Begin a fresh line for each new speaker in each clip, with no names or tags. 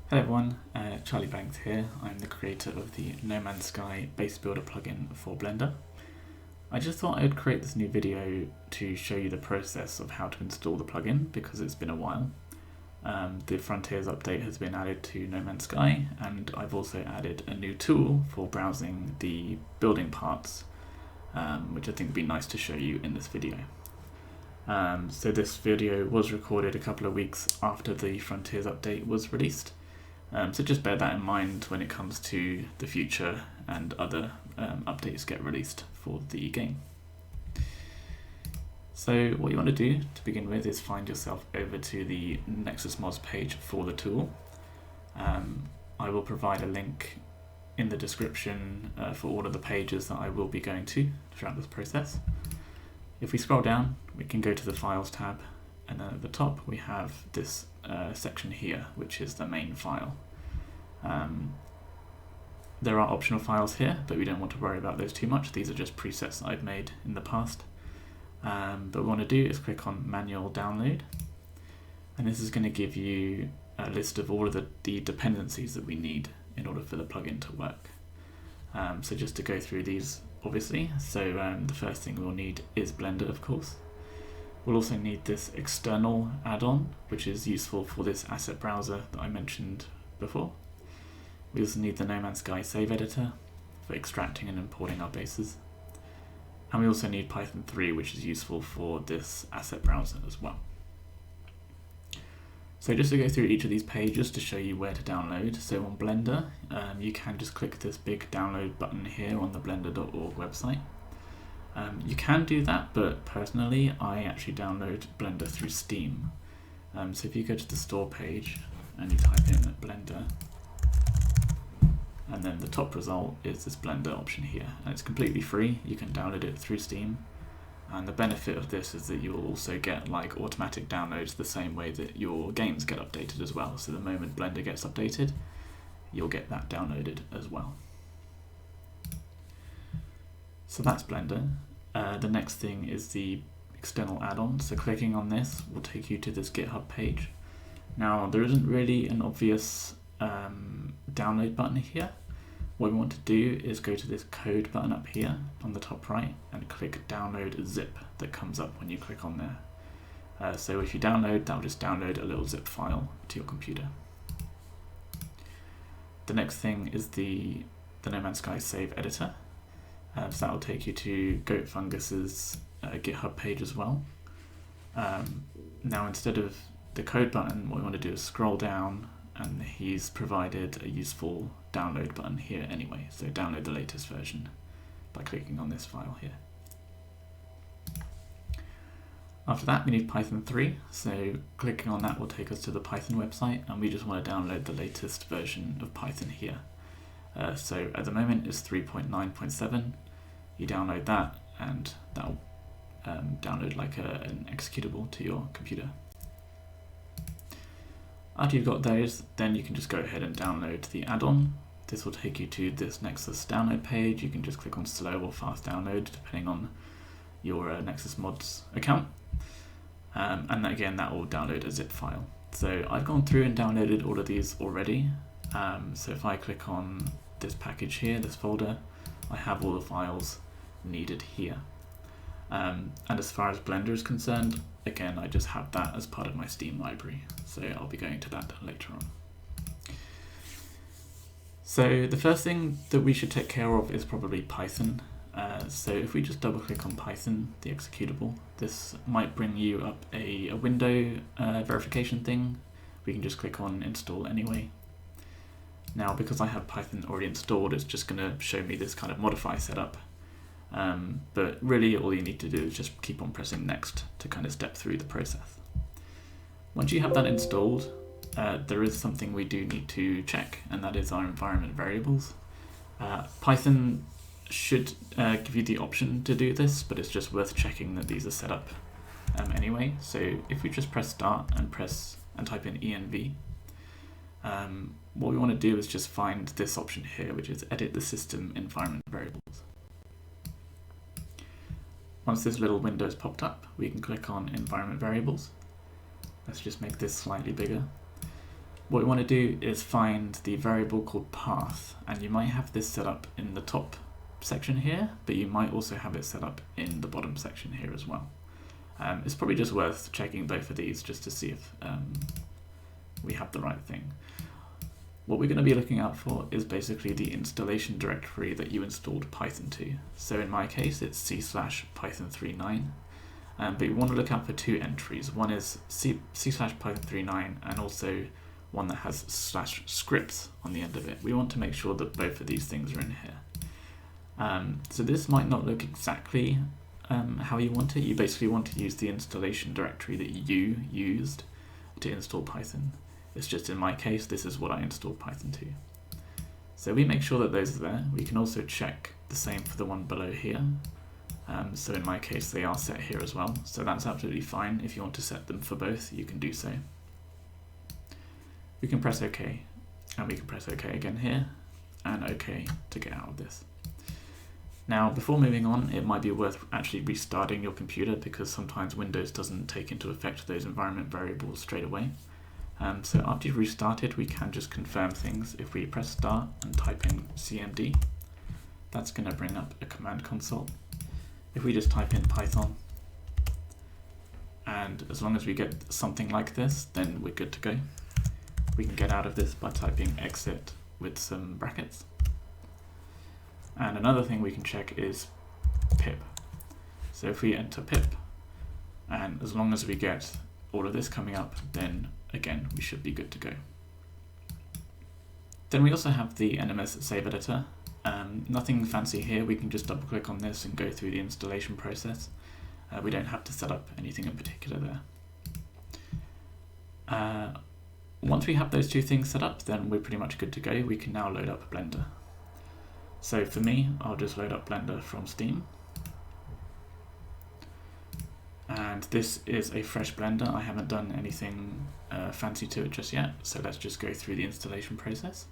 Hello everyone, Charlie Banks here. I'm the creator of the No Man's Sky base builder plugin for Blender. I just thought I would create this new video to show you the process of how to install the plugin because it's been a while. The Frontiers update has been added to No Man's Sky, and I've also added a new tool for browsing the building parts, which I think would be nice to show you in this video. So this video was recorded a couple of weeks after the Frontiers update was released. So just bear that in mind when it comes to the future and other updates get released for the game. So what you want to do to begin with is find yourself over to the Nexus Mods page for the tool. I will provide a link in the description for all of the pages that I will be going to throughout this process. If we scroll down, we can go to the Files tab, and then at the top we have this section here, which is the main file. There are optional files here, but we don't want to worry about those too much. These are just presets that I've made in the past. But what we want to do is click on Manual Download, and this is going to give you a list of all of the dependencies that we need in order for the plugin to work. So just to go through these, obviously, so the first thing we'll need is Blender, of course. We'll also need this external add-on, which is useful for this asset browser that I mentioned before. We also need the No Man's Sky save editor for extracting and importing our bases. And we also need Python 3, which is useful for this asset browser as well. So just to go through each of these pages to show you where to download. So on Blender, you can just click this big download button here on the blender.org website. You can do that, but personally I actually download Blender through Steam. So if you go to the store page and you type in Blender, and then the top result is this Blender option here, and it's completely free. You can download it through Steam, and the benefit of this is that you will also get like automatic downloads the same way that your games get updated as well. So the moment Blender gets updated, you'll get that downloaded as well. So that's Blender. The next thing is the external add-on. So clicking on this will take you to this GitHub page. Now there isn't really an obvious download button here. What we want to do is go to this code button up here on the top right and click download zip that comes up when you click on there. So if you download, that will just download a little zip file to your computer. The next thing is the No Man's Sky save editor. So that will take you to Goat Fungus's GitHub page as well. Now instead of the code button, what we want to do is scroll down, and he's provided a useful download button here anyway. So download the latest version by clicking on this file here. After that we need Python 3, so clicking on that will take us to the Python website, and we just want to download the latest version of Python here. So at the moment it's 3.9.7. You download that, and that'll download like an executable to your computer. After you've got those, then you can just go ahead and download the add-on. This will take you to this Nexus download page. You can just click on slow or fast download depending on your Nexus Mods account. And again, that will download a zip file. So I've gone through and downloaded all of these already. So if I click on this package here, this folder, I have all the files needed here. And as far as Blender is concerned, again, I just have that as part of my Steam library, so I'll be going to that later on. So the first thing that we should take care of is probably Python. So if we just double click on Python, the executable, this might bring you up a window verification thing. We can just click on install anyway. Now because I have Python already installed, it's just going to show me this kind of modify setup. But really all you need to do is just keep on pressing next to kind of step through the process. Once you have that installed, there is something we do need to check, and that is our environment variables. Python should give you the option to do this, but it's just worth checking that these are set up anyway. So if we just press start and type in env, what we want to do is just find this option here, which is edit the system environment variables. Once this little window is popped up, we can click on environment variables. Let's just make this slightly bigger. what we want to do is find the variable called path, and you might have this set up in the top section here, but you might also have it set up in the bottom section here as well. It's probably just worth checking both of these just to see if we have the right thing. What we're going to be looking out for is basically the installation directory that you installed Python to. So in my case, it's c/python39, but you want to look out for two entries. One is c/python39 and also one that has /scripts on the end of it. We want to make sure that both of these things are in here. So this might not look exactly how you want it. You basically want to use the installation directory that you used to install Python. It's just in my case, this is what I installed Python to. So we make sure that those are there. We can also check the same for the one below here. So in my case, they are set here as well. So that's absolutely fine. If you want to set them for both, you can do so. We can press OK, and we can press OK again here, and OK to get out of this. Now, before moving on, it might be worth actually restarting your computer because sometimes Windows doesn't take into effect those environment variables straight away. So after you've restarted, we can just confirm things. If we press start and type in cmd, that's going to bring up a command console. If we just type in Python, and as long as we get something like this, then we're good to go. We can get out of this by typing exit with some brackets. And another thing we can check is pip. So if we enter pip, and as long as we get all of this coming up, then again, we should be good to go. Then we also have the NMS save editor. Nothing fancy here. We can just double click on this and go through the installation process. We don't have to set up anything in particular there. Once we have those two things set up, then we're pretty much good to go. We can now load up Blender. So for me, I'll just load up Blender from Steam. And this is a fresh Blender. I haven't done anything fancy to it just yet, so let's just go through the installation process.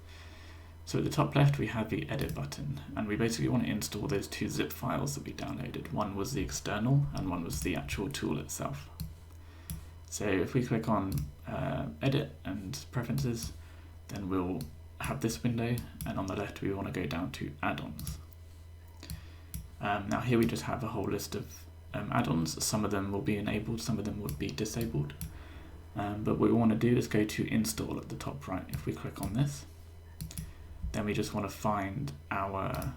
So at the top left, we have the edit button, and we basically want to install those two zip files that we downloaded. One was the external, and one was the actual tool itself. So if we click on edit and preferences, then we'll have this window, and on the left, we want to go down to add-ons. Now here we just have a whole list of add-ons. Some of them will be enabled, some of them would be disabled. But what we want to do is go to install at the top right. If we click on this, then we just want to find our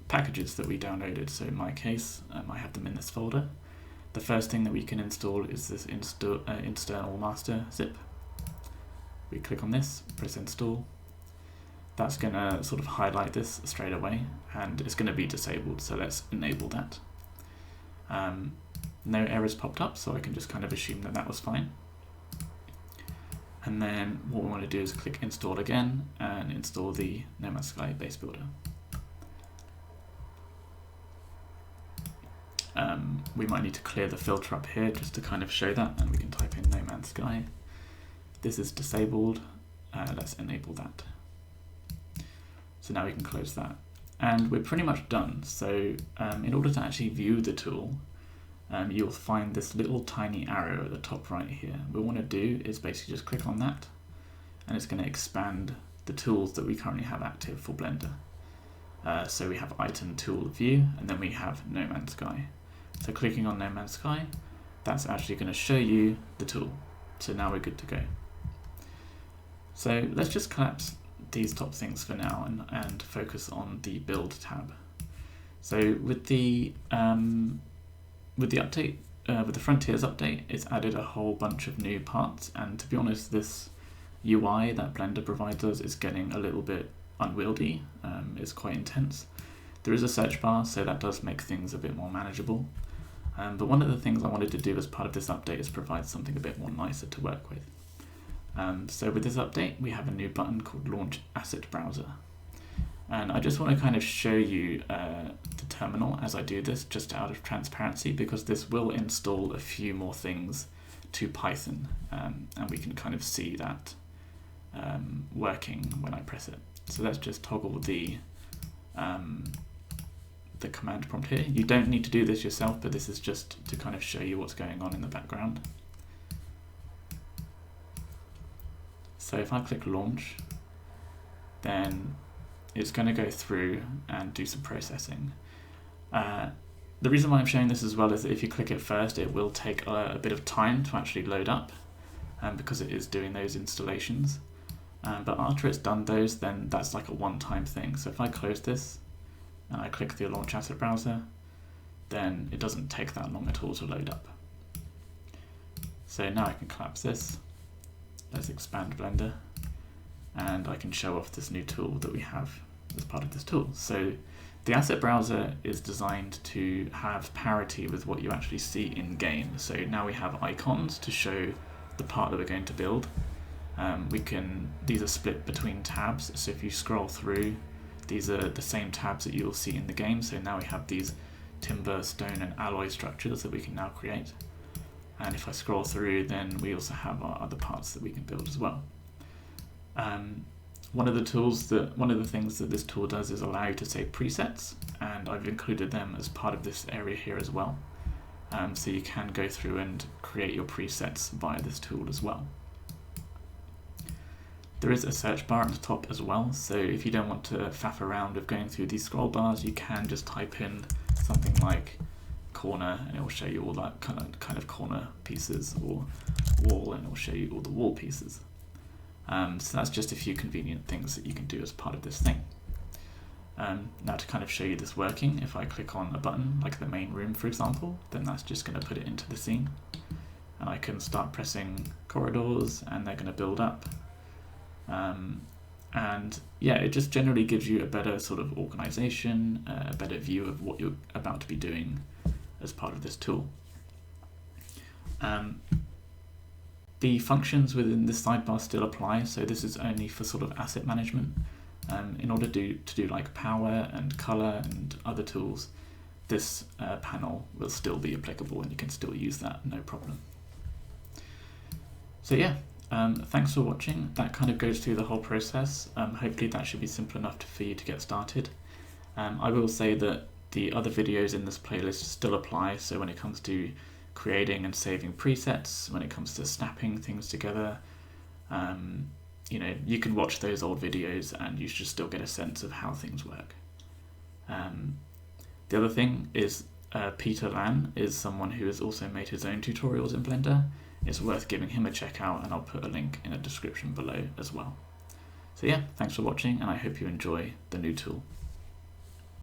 packages that we downloaded. So in my case, I have them in this folder. The first thing that we can install is this external master zip. We click on this, press install. That's going to sort of highlight this straight away, and it's going to be disabled, so let's enable that. No errors popped up, so I can just kind of assume that that was fine. And then what we want to do is click install again and install the No Man's Sky base builder. We might need to clear the filter up here just to kind of show that, and we can type in No Man's Sky. This is disabled, let's enable that. So now we can close that. And we're pretty much done. So in order to actually view the tool, you'll find this little tiny arrow at the top right here. What we want to do is basically just click on that, and it's going to expand the tools that we currently have active for Blender. So we have item tool view, and then we have No Man's Sky. So clicking on No Man's Sky, that's actually going to show you the tool. So now we're good to go. So let's just collapse these top things for now and focus on the build tab. So with the update, with the Frontiers update, it's added a whole bunch of new parts, and to be honest, this UI that Blender provides us is getting a little bit unwieldy. It's quite intense. There is a search bar, so that does make things a bit more manageable. But one of the things I wanted to do as part of this update is provide something a bit more nicer to work with. So with this update, we have a new button called Launch Asset Browser. And I just want to kind of show you the terminal as I do this, just out of transparency, because this will install a few more things to Python, and we can kind of see that working when I press it. So let's just toggle the command prompt here. You don't need to do this yourself, but this is just to kind of show you what's going on in the background. So if I click launch, then it's going to go through and do some processing. The reason why I'm showing this as well is that if you click it first, it will take a bit of time to actually load up, because it is doing those installations. But after it's done those, then that's like a one-time thing. So if I close this and I click the launch asset browser, then it doesn't take that long at all to load up. So now I can collapse this. Let's expand Blender, and I can show off this new tool that we have as part of this tool. So the asset browser is designed to have parity with what you actually see in game. So now we have icons to show the part that we're going to build. These are split between tabs, so if you scroll through, these are the same tabs that you'll see in the game. So now we have these timber, stone and alloy structures that we can now create. And if I scroll through, then we also have our other parts that we can build as well. One of the things that this tool does is allow you to save presets, and I've included them as part of this area here as well. So you can go through and create your presets via this tool as well. There is a search bar at the top as well, so if you don't want to faff around with going through these scroll bars, you can just type in something like corner and it will show you all that kind of corner pieces, or wall and it will show you all the wall pieces. So that's just a few convenient things that you can do as part of this thing. Now to kind of show you this working, if I click on a button like the main room for example, then that's just going to put it into the scene, and I can start pressing corridors and they're going to build up. And yeah, it just generally gives you a better sort of organization, a better view of what you're about to be doing as part of this tool. The functions within this sidebar still apply, so this is only for sort of asset management. In order to do like power and color and other tools, this panel will still be applicable and you can still use that, no problem. So yeah, thanks for watching. That kind of goes through the whole process. Hopefully that should be simple enough for you to get started. I will say that the other videos in this playlist still apply, so when it comes to creating and saving presets, when it comes to snapping things together, you can watch those old videos and you should still get a sense of how things work. The other thing is Peter Laan is someone who has also made his own tutorials in Blender. It's worth giving him a check out, and I'll put a link in the description below as well. So yeah, thanks for watching and I hope you enjoy the new tool.